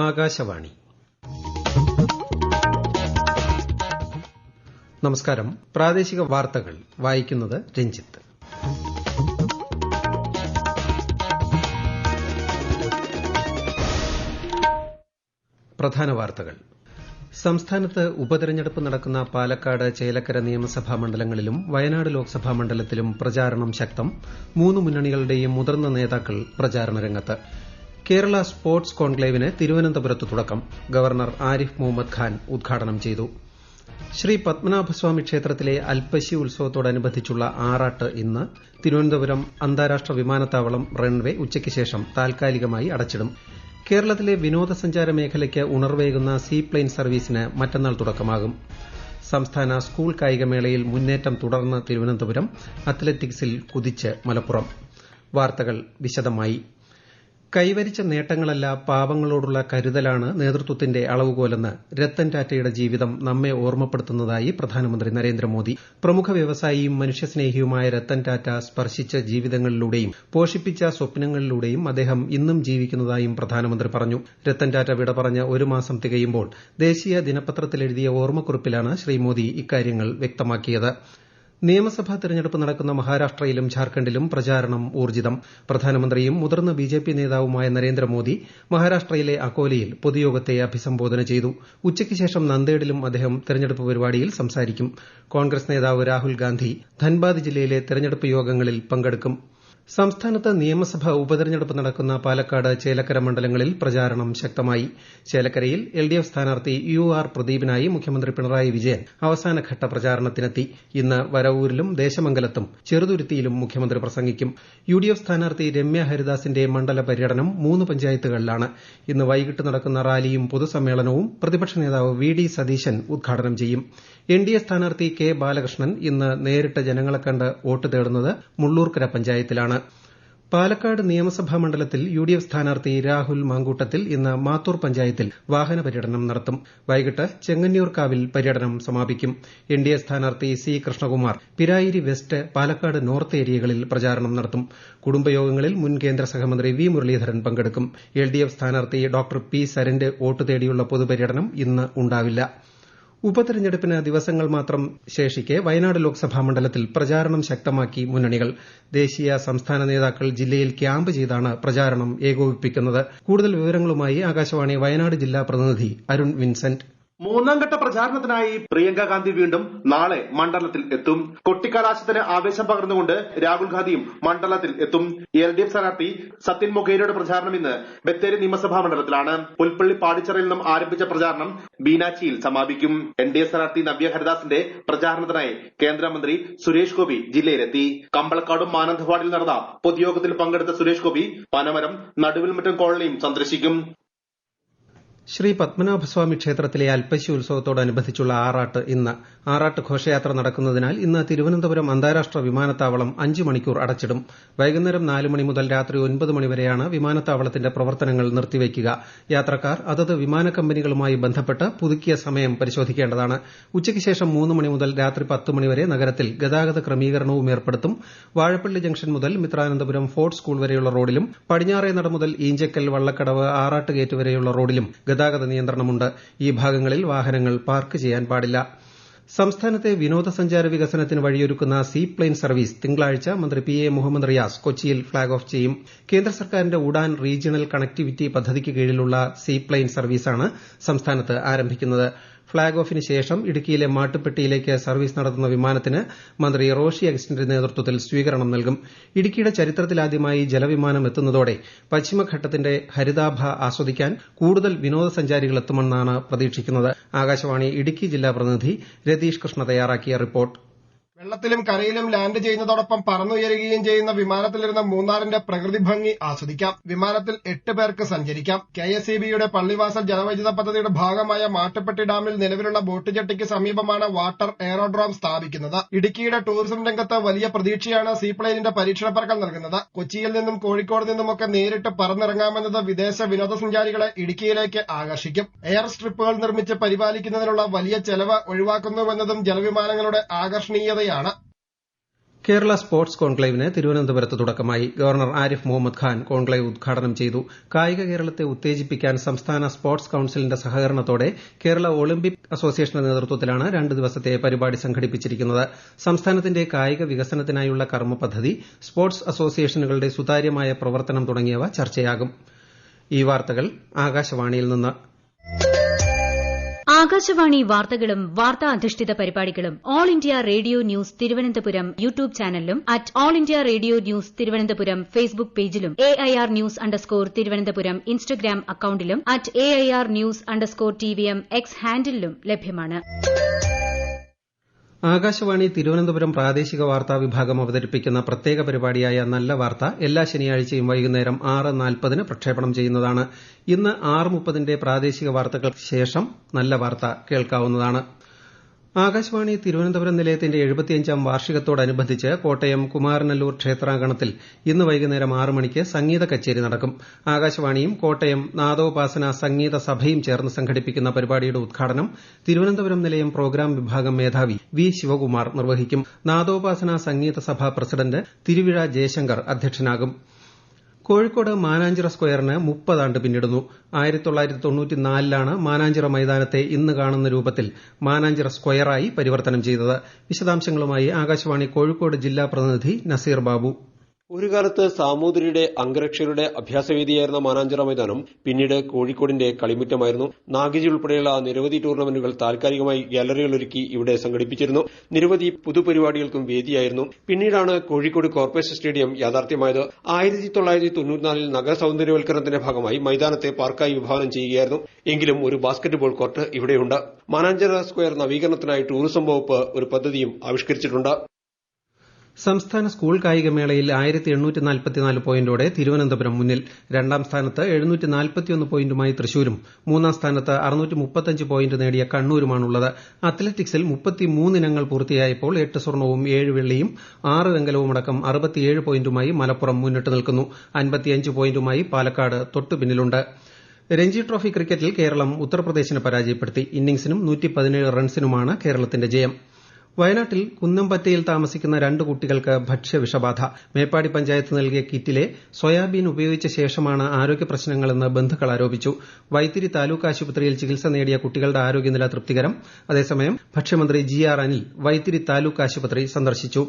ആകാശവാണി. നമസ്കാരം. പ്രാദേശിക വാർത്തകൾ വായിക്കുന്നത് രഞ്ജിത്ത്. പ്രധാന വാർത്തകൾ. സംസ്ഥാനത്ത് ഉപതെരഞ്ഞെടുപ്പ് നടക്കുന്ന പാലക്കാട്, ചേലക്കര നിയമസഭാ മണ്ഡലങ്ങളിലും വയനാട് ലോക്സഭാ മണ്ഡലത്തിലും പ്രചാരണം ശക്തം. 3 മുന്നണികളുടെയും മുതിർന്ന നേതാക്കൾ പ്രചാരണ രംഗത്ത്. കേരള സ്പോർട്സ് കോൺക്ലേവിന് തിരുവനന്തപുരത്ത് തുടക്കം. ഗവർണർ ആരിഫ് മുഹമ്മദ് ഖാൻ ഉദ്ഘാടനം ചെയ്തു. ശ്രീ പത്മനാഭസ്വാമി ക്ഷേത്രത്തിലെ അൽപ്പശി ഉത്സവത്തോടനുബന്ധിച്ചുള്ള ആറാട്ട് ഇന്ന്. തിരുവനന്തപുരം അന്താരാഷ്ട്ര വിമാനത്താവളം റൺവേ ഉച്ചയ്ക്ക് ശേഷം താൽക്കാലികമായി അടച്ചിടും. കേരളത്തിലെ വിനോദസഞ്ചാര മേഖലയ്ക്ക് ഉണർവേകുന്ന സീപ്ലെയിൻ സർവീസിന് മറ്റന്നാൾ തുടക്കമാകും. സംസ്ഥാന സ്കൂൾ കായികമേളയിൽ മുന്നേറ്റം തുടർന്ന് തിരുവനന്തപുരം. അത്ലറ്റിക്സിൽ കുതിച്ച് മലപ്പുറം. വാർത്തകൾ വിശദമായി. കൈവരിച്ച നേട്ടങ്ങളല്ല, പാവങ്ങളോടുള്ള കരുതലാണ് നേതൃത്വത്തിന്റെ അളവുകോലെന്ന് രത്തൻ ടാറ്റയുടെ ജീവിതം നമ്മെ ഓർമ്മപ്പെടുത്തുന്നതായി പ്രധാനമന്ത്രി നരേന്ദ്രമോദി. പ്രമുഖ വ്യവസായിയും മനുഷ്യസ്നേഹിയുമായ രത്തൻ ടാറ്റ സ്പർശിച്ച ജീവിതങ്ങളിലൂടെയും പോഷിപ്പിച്ച സ്വപ്നങ്ങളിലൂടെയും അദ്ദേഹം ഇന്നും ജീവിക്കുന്നതായും പ്രധാനമന്ത്രി പറഞ്ഞു. രത്തൻ ടാറ്റ വിട പറഞ്ഞ് 1 മാസം തികയുമ്പോൾ ദേശീയ ദിനപത്രത്തിലെഴുതിയ ഓർമ്മക്കുറിപ്പിലാണ് ശ്രീ മോദി ഇക്കാര്യങ്ങൾ വ്യക്തമാക്കിയത്. നിയമസഭാ തെരഞ്ഞെടുപ്പ് നടക്കുന്ന മഹാരാഷ്ട്രയിലും ഝാർഖണ്ഡിലും പ്രചാരണം ഊർജ്ജിതം. പ്രധാനമന്ത്രിയും മുതിർന്ന ബിജെപി നേതാവുമായ നരേന്ദ്രമോദി മഹാരാഷ്ട്രയിലെ അകോലയിൽ പൊതുയോഗത്തെ അഭിസംബോധന ചെയ്തു. ഉച്ചയ്ക്ക് ശേഷം നന്ദേഡിലും അദ്ദേഹം തെരഞ്ഞെടുപ്പ് പരിപാടിയിൽ സംസാരിക്കും. കോൺഗ്രസ് നേതാവ് രാഹുൽ ഗാന്ധി ധൻബാദ് ജില്ലയിലെ തെരഞ്ഞെടുപ്പ് യോഗങ്ങളിൽ പങ്കെടുക്കും. സംസ്ഥാനത്ത് നിയമസഭാ ഉപതെരഞ്ഞെടുപ്പ് നടക്കുന്ന പാലക്കാട്, ചേലക്കര മണ്ഡലങ്ങളിൽ പ്രചാരണം ശക്തമായി. ചേലക്കരയിൽ എൽഡിഎഫ് സ്ഥാനാർത്ഥി UR പ്രദീപിനായി മുഖ്യമന്ത്രി പിണറായി വിജയൻ അവസാനഘട്ട പ്രചാരണത്തിനെത്തി. ഇന്ന് വരവൂരിലും ദേശമംഗലത്തും ചെറുതുരുത്തിയിലും മുഖ്യമന്ത്രി പ്രസംഗിക്കും. UDF സ്ഥാനാർത്ഥി രമ്യ ഹരിദാസിന്റെ മണ്ഡല പര്യടനം 3 പഞ്ചായത്തുകളിലാണ്. ഇന്ന് വൈകിട്ട് നടക്കുന്ന റാലിയും പൊതുസമ്മേളനവും പ്രതിപക്ഷ നേതാവ് VD സതീശൻ ഉദ്ഘാടനം ചെയ്യും. NDA സ്ഥാനാർത്ഥി K ബാലകൃഷ്ണൻ ഇന്ന് നേരിട്ട് ജനങ്ങളെ കണ്ട് വോട്ട് തേടുന്നത് മുള്ളൂർക്കര പഞ്ചായത്തിലാണ്. പാലക്കാട് നിയമസഭാ മണ്ഡലത്തിൽ UDF സ്ഥാനാർത്ഥി രാഹുൽ മാങ്കൂട്ടത്തിൽ ഇന്ന് മാത്തൂർ പഞ്ചായത്തിൽ വാഹന പര്യടനം നടത്തും. വൈകിട്ട് ചെങ്ങന്നൂർക്കാവിൽ പര്യടനം സമാപിക്കും. NDA സ്ഥാനാർത്ഥി C Krishnakumar Pirayiri west, Palakkad north ഏരിയകളിൽ പ്രചാരണം നടത്തും. കുടുംബയോഗങ്ങളിൽ മുൻ കേന്ദ്ര സഹമന്ത്രി V മുരളീധരൻ പങ്കെടുക്കും. LDF സ്ഥാനാർത്ഥി ഡോക്ടർ P സരന്റെ വോട്ട് തേടിയുള്ള പൊതുപര്യടനം ഇന്ന് ഉണ്ടാവില്ല. ഉപതെരഞ്ഞെടുപ്പിന് ദിവസങ്ങൾ മാത്രം ശേഷിക്കെ വയനാട് ലോക്സഭാ മണ്ഡലത്തിൽ പ്രചാരണം ശക്തമാക്കി മുന്നണികൾ. ദേശീയ, സംസ്ഥാന നേതാക്കൾ ജില്ലയിൽ ക്യാമ്പ് ചെയ്താണ് പ്രചാരണം ഏകോപിപ്പിക്കുന്നത്. കൂടുതൽ വിവരങ്ങളുമായി ആകാശവാണി വയനാട് ജില്ലാ പ്രതിനിധി അരുൺ വിൻസെന്റ്. 3ാം ഘട്ട പ്രചാരണത്തിനായി പ്രിയങ്ക ഗാന്ധി വീണ്ടും നാളെ മണ്ഡലത്തിൽ എത്തും. കൊട്ടിക്കലാശത്തിന് ആവേശം പകർന്നുകൊണ്ട് രാഹുൽ ഗാന്ധിയും മണ്ഡലത്തിൽ എത്തും. LDF സ്ഥാനാർത്ഥി സത്യൻ മൊഗേരയുടെ പ്രചാരണം ഇന്ന് ബത്തേരി നിയമസഭാ മണ്ഡലത്തിലാണ്. പുൽപ്പള്ളി പാടിച്ചിറയിൽ നിന്നും ആരംഭിച്ച പ്രചാരണം ബീനാച്ചിയിൽ സമാപിക്കും. NDA സ്ഥാനാർത്ഥി നവ്യ ഹരിദാസിന്റെ പ്രചാരണത്തിനായി കേന്ദ്രമന്ത്രി സുരേഷ് ഗോപി ജില്ലയിലെത്തി. കമ്പളക്കാടും മാനന്തവാടിയിൽ നടന്ന പൊതുയോഗത്തിൽ പങ്കെടുത്ത സുരേഷ് ഗോപി പനമരം, നടുവിൽമുറ്റം കോളനിയും സന്ദർശിക്കും. ശ്രീ പത്മനാഭസ്വാമി ക്ഷേത്രത്തിലെ അൽപ്പശി ഉത്സവത്തോടനുബന്ധിച്ചുള്ള ആറാട്ട് ഇന്ന്. ആറാട്ട് ഘോഷയാത്ര നടക്കുന്നതിനാൽ ഇന്ന് തിരുവനന്തപുരം അന്താരാഷ്ട്ര വിമാനത്താവളം 5 മണിക്കൂർ അടച്ചിടും. വൈകുന്നേരം 4 മണി മുതൽ രാത്രി 9 മണി വരെയാണ് വിമാനത്താവളത്തിന്റെ പ്രവർത്തനങ്ങൾ നിർത്തിവയ്ക്കുക. യാത്രക്കാർ അതത് വിമാന കമ്പനികളുമായി ബന്ധപ്പെട്ട് പുതുക്കിയ സമയം പരിശോധിക്കേണ്ടതാണ്. ഉച്ചയ്ക്ക് ശേഷം 3 മണി മുതൽ രാത്രി 10 മണി വരെ നഗരത്തിൽ ഗതാഗത ക്രമീകരണവും ഏർപ്പെടുത്തും. വാഴപ്പള്ളി ജംഗ്ഷൻ മുതൽ മിത്രാനന്തപുരം ഫോർട്ട് സ്കൂൾ വരെയുള്ള റോഡിലും പടിഞ്ഞാറേനട മുതൽ ഈഞ്ചക്കൽ, വള്ളക്കടവ്, ആറാട്ട് ഗേറ്റ് വരെയുള്ള റോഡിലും ഗതാഗത നിയന്ത്രണമുണ്ട്. ഈ ഭാഗങ്ങളിൽ വാഹനങ്ങൾ പാർക്ക് ചെയ്യാൻ പാടില്ല. സംസ്ഥാനത്തെ വിനോദസഞ്ചാര വികസനത്തിന് വഴിയൊരുക്കുന്ന സീപ്ലെയിൻ സർവീസ് തിങ്കളാഴ്ച മന്ത്രി PA മുഹമ്മദ് റിയാസ് കൊച്ചിയിൽ ഫ്ളാഗ് ഓഫ് ചെയ്യും. കേന്ദ്ര സർക്കാരിന്റെ ഉഡാൻ റീജിയണൽ കണക്ടിവിറ്റി പദ്ധതിക്ക് കീഴിലുള്ള സീപ്ലെയിൻ സർവീസാണ് സംസ്ഥാനത്ത് ആരംഭിക്കുന്നത്. ഫ്ളാഗ് ഓഫിന് ശേഷം ഇടുക്കിയിലെ മാട്ടുപ്പെട്ടിയിലേക്ക് സർവീസ് നടത്തുന്ന വിമാനത്തിന് മന്ത്രി റോഷി അഗസ്റ്റിന്റെ നേതൃത്വത്തിൽ സ്വീകരണം നൽകും. ഇടുക്കിയുടെ ചരിത്രത്തിലാദ്യമായി ജലവിമാനം എത്തുന്നതോടെ പശ്ചിമഘട്ടത്തിന്റെ ഹരിതാഭ ആസ്വദിക്കാൻ കൂടുതൽ വിനോദസഞ്ചാരികൾ എത്തുമെന്നാണ് പ്രതീക്ഷിക്കുന്നത്. ആകാശവാണി ഇടുക്കി ജില്ലാ പ്രതിനിധി രതീഷ് കൃഷ്ണ തയ്യാറാക്കിയ റിപ്പോർട്ട്. വെള്ളത്തിലും കരയിലും ലാൻഡ് ചെയ്യുന്നതോടൊപ്പം പറന്നുയരുകയും ചെയ്യുന്ന വിമാനത്തിലിരുന്ന മൂന്നാറിന്റെ പ്രകൃതി ഭംഗി ആസ്വദിക്കാം. വിമാനത്തിൽ 8 പേർക്ക് സഞ്ചരിക്കാം. KSEBയുടെ പള്ളിവാസൽ ജലവൈദ്യുത പദ്ധതിയുടെ ഭാഗമായ മാട്ടുപ്പെട്ടി ഡാമിൽ നിലവിലുള്ള ബോട്ട് ജെട്ടിക്ക് സമീപമാണ് വാട്ടർ എയറോഡ്രോം സ്ഥാപിക്കുന്നത്. ഇടുക്കിയുടെ ടൂറിസം രംഗത്ത് വലിയ പ്രതീക്ഷയാണ് സീപ്ലെയിനിന്റെ പരീക്ഷണ പറക്കൽ നൽകുന്നത്. കൊച്ചിയിൽ നിന്നും കോഴിക്കോട് നിന്നുമൊക്കെ നേരിട്ട് പറന്നിറങ്ങാമെന്നത് വിദേശ വിനോദസഞ്ചാരികളെ ഇടുക്കിയിലേക്ക് ആകർഷിക്കും. എയർ സ്ട്രിപ്പുകൾ നിർമ്മിച്ച് പരിപാലിക്കുന്നതിനുള്ള വലിയ ചെലവ് ഒഴിവാക്കുന്നുവെന്നതും ജലവിമാനങ്ങളുടെ ആകർഷണീയതയാണ്. കേരള സ്പോർട്സ് കോൺക്ലേവിന് തിരുവനന്തപുരത്ത് തുടക്കമായി. ഗവർണർ ആരിഫ് മുഹമ്മദ് ഖാൻ കോൺക്ലേവ് ഉദ്ഘാടനം ചെയ്തു. കായിക കേരളത്തെ ഉത്തേജിപ്പിക്കാൻ സംസ്ഥാന സ്പോർട്സ് കൌൺസിലിന്റെ സഹകരണത്തോടെ കേരള ഒളിമ്പിക് അസോസിയേഷന്റെ നേതൃത്വത്തിലാണ് 2 ദിവസത്തെ പരിപാടി സംഘടിപ്പിച്ചിരിക്കുന്നത്. സംസ്ഥാനത്തിന്റെ കായിക വികസനത്തിനായുള്ള കർമ്മ പദ്ധതി, സ്പോർട്സ് അസോസിയേഷനുകളുടെ സുതാര്യമായ പ്രവർത്തനം തുടങ്ങിയവ ചർച്ചയാകും. ഈ വാർത്തകൾ ആകാശവാണിയിൽ നിന്ന്. ആകാശവാണി വാർത്തകളും വാർത്താ അധിഷ്ഠിത പരിപാടികളും all India radio news Thiruvananthapuram YouTube ചാനലിലും all India radio news Thiruvananthapuram Facebook പേജിലും AIR News _ ഇൻസ്റ്റഗ്രാം അക്കൌണ്ടിലും AIR News _ TVM X ഹാൻഡിലും ലഭ്യമാണ്. ആകാശവാണി തിരുവനന്തപുരം പ്രാദേശിക വാർത്താ വിഭാഗം അവതരിപ്പിക്കുന്ന പ്രത്യേക പരിപാടിയായ നല്ല വാർത്ത എല്ലാ ശനിയാഴ്ചയും വൈകുന്നേരം 6:40 പ്രക്ഷേപണം ചെയ്യുന്നതാണ്. ഇന്ന് 6:30 പ്രാദേശിക വാർത്തകൾക്ക് ശേഷം നല്ല വാർത്ത കേൾക്കാവുന്നതാണ്. ആകാശവാണി തിരുവനന്തപുരം നിലയത്തിന്റെ 75ാം വാർഷികത്തോടനുബന്ധിച്ച് കോട്ടയം കുമാരനല്ലൂർ ക്ഷേത്രാങ്കണത്തിൽ ഇന്ന് വൈകുന്നേരം 6 മണിക്ക് സംഗീത കച്ചേരി നടക്കും. ആകാശവാണിയും കോട്ടയം നാദോപാസന സംഗീത സഭയും ചേർന്ന് സംഘടിപ്പിക്കുന്ന പരിപാടിയുടെ ഉദ്ഘാടനം തിരുവനന്തപുരം നിലയം പ്രോഗ്രാം വിഭാഗം മേധാവി വി ശിവകുമാർ നിർവഹിക്കും. നാദോപാസന സംഗീത സഭ പ്രസിഡന്റ് തിരുവിഴ ജയശങ്കർ അധ്യക്ഷനാകും. കോഴിക്കോട് മാനാഞ്ചിറ സ്ക്വയറിന് 30 ആണ്ട് പിന്നിടുന്നു. 1994ലാണ് മാനാഞ്ചിറ മൈതാനത്തെ ഇന്ന് കാണുന്ന രൂപത്തിൽ മാനാഞ്ചിറ സ്ക്വയറായി പരിവർത്തനം ചെയ്തത്. വിശദാംശങ്ങളുമായി ആകാശവാണി കോഴിക്കോട് ജില്ലാ പ്രതിനിധി നസീർ ബാബു. ഒരു കാലത്ത് സാമൂതിരിയുടെ അംഗരക്ഷകരുടെ അഭ്യാസവേദിയായിരുന്ന മാനാഞ്ചിറ മൈതാനം പിന്നീട് കോഴിക്കോടിന്റെ കളിമുറ്റമായിരുന്നു. നാഗിജി ഉൾപ്പെടെയുള്ള നിരവധി ടൂർണമെന്റുകൾ താൽക്കാലികമായി ഗാലറികളൊരുക്കി ഇവിടെ സംഘടിപ്പിച്ചിരുന്നു. നിരവധി പൊതുപരിപാടികൾക്കും വേദിയായിരുന്നു. പിന്നീടാണ് കോഴിക്കോട് കോർപ്പറേഷൻ സ്റ്റേഡിയം യാഥാർത്ഥ്യമായത്. 1994ൽ നഗര സൌന്ദര്യവൽക്കരണത്തിന്റെ ഭാഗമായി മൈതാനത്തെ പാർക്കായി വിഭാവനം ചെയ്യുകയായിരുന്നു. എങ്കിലും ഒരു ബാസ്കറ്റ്ബോൾ കോർട്ട് ഇവിടെയുണ്ട്. മാനാഞ്ചിറ സ്ക്വയർ നവീകരണത്തിനായി ടൂറിസം വകുപ്പ് ഒരു പദ്ധതിയും ആവിഷ്കരിച്ചിട്ടുണ്ട്. സംസ്ഥാന സ്കൂൾ കായികമേളയിൽ 1844 പോയിന്റോടെ തിരുവനന്തപുരം മുന്നിൽ. 2ാം സ്ഥാനത്ത് 741 പോയിന്റുമായി തൃശൂരും 3ാം സ്ഥാനത്ത് 635 പോയിന്റ് നേടിയ കണ്ണൂരുമാണുള്ളത്. അത്ലറ്റിക്സിൽ 33 ഇനങ്ങൾ പൂർത്തിയായപ്പോൾ 8 സ്വർണവും 7 വെള്ളിയും 6 വെങ്കലവുമടക്കം 67 പോയിന്റുമായി മലപ്പുറം മുന്നിട്ട് നിൽക്കുന്നു. 55 പോയിന്റുമായി പാലക്കാട് തൊട്ടുപിന്നിലുണ്ട്. രഞ്ജി ട്രോഫി ക്രിക്കറ്റിൽ കേരളം ഉത്തർപ്രദേശിനെ പരാജയപ്പെടുത്തി. ഇന്നിംഗ്സിനും 117 റൺസിനുമാണ് കേരളത്തിന്റെ ജയം. വയനാട്ടിൽ കുന്നംപറ്റയിൽ താമസിക്കുന്ന 2 കുട്ടികൾക്ക് ഭക്ഷ്യവിഷബാധ. മേപ്പാടി പഞ്ചായത്ത് നൽകിയ കിറ്റിലെ സോയാബീൻ ഉപയോഗിച്ച ശേഷമാണ് ആരോഗ്യ പ്രശ്നങ്ങളെന്ന് ബന്ധുക്കൾ ആരോപിച്ചു. വൈത്തിരി താലൂക്ക് ആശുപത്രിയിൽ ചികിത്സ നേടിയ കുട്ടികളുടെ ആരോഗ്യനില തൃപ്തികരം. അതേസമയം ഭക്ഷ്യമന്ത്രി GR അനിൽ വൈത്തിരി താലൂക്ക് ആശുപത്രി സന്ദർശിച്ചു.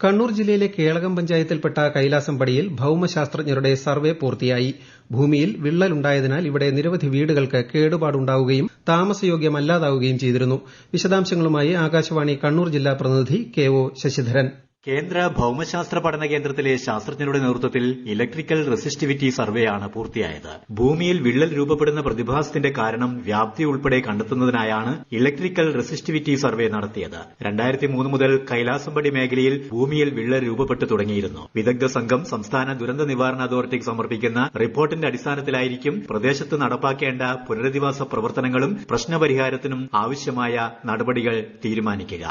കണ്ണൂർ ജില്ലയിലെ കേളകം പഞ്ചായത്തിൽപ്പെട്ട കൈലാസംപടിയിൽ ഭൌമശാസ്ത്രജ്ഞരുടെ സർവേ പൂർത്തിയായി. ഭൂമിയിൽ വിള്ളലുണ്ടായതിനാൽ ഇവിടെ നിരവധി വീടുകൾക്ക് കേടുപാടുണ്ടാവുകയും താമസയോഗ്യമല്ലാതാവുകയും ചെയ്തിരുന്നു. വിശദാംശങ്ങളുമായി ആകാശവാണി കണ്ണൂർ ജില്ലാ പ്രതിനിധി KO ശശിധരൻ. കേന്ദ്ര ഭൌമശാസ്ത്ര പഠന കേന്ദ്രത്തിലെ ശാസ്ത്രജ്ഞരുടെ നേതൃത്വത്തിൽ ഇലക്ട്രിക്കൽ റെസിസ്റ്റിവിറ്റി സർവേയാണ് പൂർത്തിയായത്. ഭൂമിയിൽ വിള്ളൽ രൂപപ്പെടുന്ന പ്രതിഭാസത്തിന്റെ കാരണം, വ്യാപ്തി ഉൾപ്പെടെ കണ്ടെത്തുന്നതിനായാണ് ഇലക്ട്രിക്കൽ റെസിസ്റ്റിവിറ്റി സർവേ നടത്തിയത്. 2003 മുതൽ കൈലാസംപടി മേഖലയിൽ ഭൂമിയിൽ വിള്ളൽ രൂപപ്പെട്ടു തുടങ്ങിയിരുന്നു. വിദഗ്ധ സംഘം സംസ്ഥാന ദുരന്ത നിവാരണ അതോറിറ്റിക്ക് സമർപ്പിക്കുന്ന റിപ്പോർട്ടിന്റെ അടിസ്ഥാനത്തിലായിരിക്കും പ്രദേശത്ത് നടപ്പാക്കേണ്ട പുനരധിവാസ പ്രവർത്തനങ്ങളും പ്രശ്നപരിഹാരത്തിനും ആവശ്യമായ നടപടികൾ തീരുമാനിക്കുക.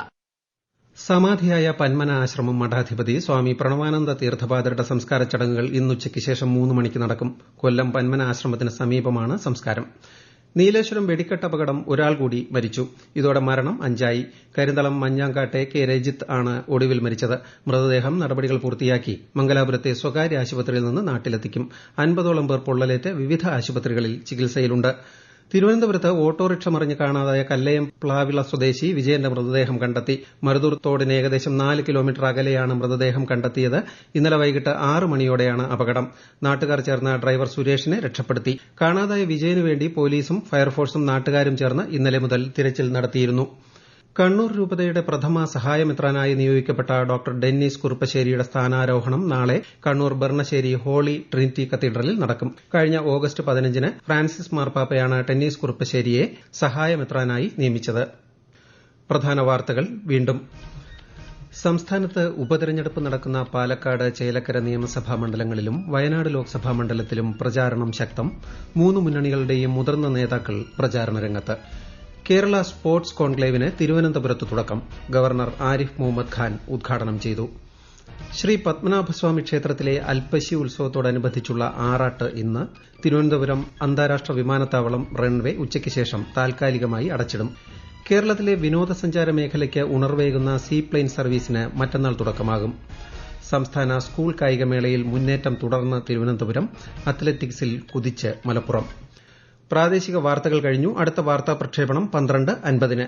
സമാധിയായ പന്മന ആശ്രമം മഠാധിപതി സ്വാമി പ്രണവാനന്ദ തീർത്ഥപാദരുടെ സംസ്കാര ചടങ്ങുകൾ ഇന്നുച്ചയ്ക്ക് ശേഷം 3 മണിക്ക് നടക്കും. കൊല്ലം പന്മന ആശ്രമത്തിന് സമീപമാണ് സംസ്കാരം. നീലേശ്വരം വെടിക്കെട്ട് അപകടം ഒരാൾ കൂടി മരിച്ചു. ഇതോടെ മരണം 5ആയി. കരിന്തളം മഞ്ഞാങ്കാട്ടെ K രജിത്ത് ആണ് ഒടുവിൽ മരിച്ചത്. മൃതദേഹം നടപടികൾ പൂർത്തിയാക്കി മംഗലാപുരത്തെ സ്വകാര്യ ആശുപത്രിയിൽ നിന്ന് നാട്ടിലെത്തിക്കും. 50ഓളം പേർ പൊള്ളലേറ്റ് വിവിധ ആശുപത്രികളിൽ ചികിത്സയിലുണ്ട്. തിരുവനന്തപുരത്ത് ഓട്ടോറിക്ഷ മറിഞ്ഞ് കാണാതായ കല്ലയം പ്ലാവിള സ്വദേശി വിജയന്റെ മൃതദേഹം കണ്ടെത്തി. മരുതൂർ തോടിന് ഏകദേശം 4 കിലോമീറ്റർ അകലെയാണ് മൃതദേഹം കണ്ടെത്തിയത്. ഇന്നലെ വൈകിട്ട് 6 മണിയോടെയാണ് അപകടം. നാട്ടുകാർ ചേർന്ന് ഡ്രൈവർ സുരേഷിനെ രക്ഷപ്പെടുത്തി. കാണാതായ വിജയനു വേണ്ടി പോലീസും ഫയർഫോഴ്സും നാട്ടുകാരും ചേർന്ന് ഇന്നലെ മുതൽ തിരച്ചിൽ നടത്തിയിരുന്നു. കണ്ണൂർ രൂപതയുടെ പ്രഥമ സഹായമെത്രാനായി നിയോഗിക്കപ്പെട്ട ഡോക്ടർ ഡെന്നീസ് കുറുപ്പശ്ശേരിയുടെ സ്ഥാനാരോഹണം നാളെ കണ്ണൂർ ബർണശ്ശേരി ഹോളി ട്രിനിറ്റി കത്തീഡ്രലിൽ നടക്കും. കഴിഞ്ഞ ഓഗസ്റ്റ് 15-ന് ഫ്രാൻസിസ് മാർപ്പാപ്പയാണ് ഡെന്നീസ് കുറുപ്പശ്ശേരിയെ സഹായമെത്രാനായി നിയമിച്ചത്. പ്രധാന വാർത്തകൾ വീണ്ടും. സംസ്ഥാനത്ത് ഉപതെരഞ്ഞെടുപ്പ് നടക്കുന്ന പാലക്കാട്, ചേലക്കര നിയമസഭാ മണ്ഡലങ്ങളിലും വയനാട് ലോക്സഭാ മണ്ഡലത്തിലും പ്രചാരണം ശക്തം. 3 മുന്നണികളുടെയും മുതിർന്ന നേതാക്കൾ പ്രചാരണ രംഗത്ത്. കേരള സ്പോർട്സ് കോൺക്ലേവിന് തിരുവനന്തപുരത്ത് തുടക്കം. ഗവർണർ ആരിഫ് മുഹമ്മദ് ഖാൻ ഉദ്ഘാടനം ചെയ്തു. ശ്രീ പത്മനാഭസ്വാമി ക്ഷേത്രത്തിലെ അൽപ്പശി ഉത്സവത്തോടനുബന്ധിച്ചുള്ള ആറാട്ട് ഇന്ന്. തിരുവനന്തപുരം അന്താരാഷ്ട്ര വിമാനത്താവളം റൺവേ ഉച്ചയ്ക്ക് ശേഷം താൽക്കാലികമായി അടച്ചിടും. കേരളത്തിലെ വിനോദസഞ്ചാര മേഖലയ്ക്ക് ഉണർവേകുന്ന സീപ്ലെയിൻ സർവീസിന് മറ്റന്നാൾ തുടക്കമാകും. സംസ്ഥാന സ്കൂൾ കായികമേളയിൽ മുന്നേറ്റം തുടർന്ന് തിരുവനന്തപുരം, അത്ലറ്റിക്സിൽ കുതിച്ച് മലപ്പുറം. പ്രാദേശിക വാർത്തകൾ കഴിഞ്ഞു. അടുത്ത വാർത്താ പ്രക്ഷേപണം 12:50-ന്.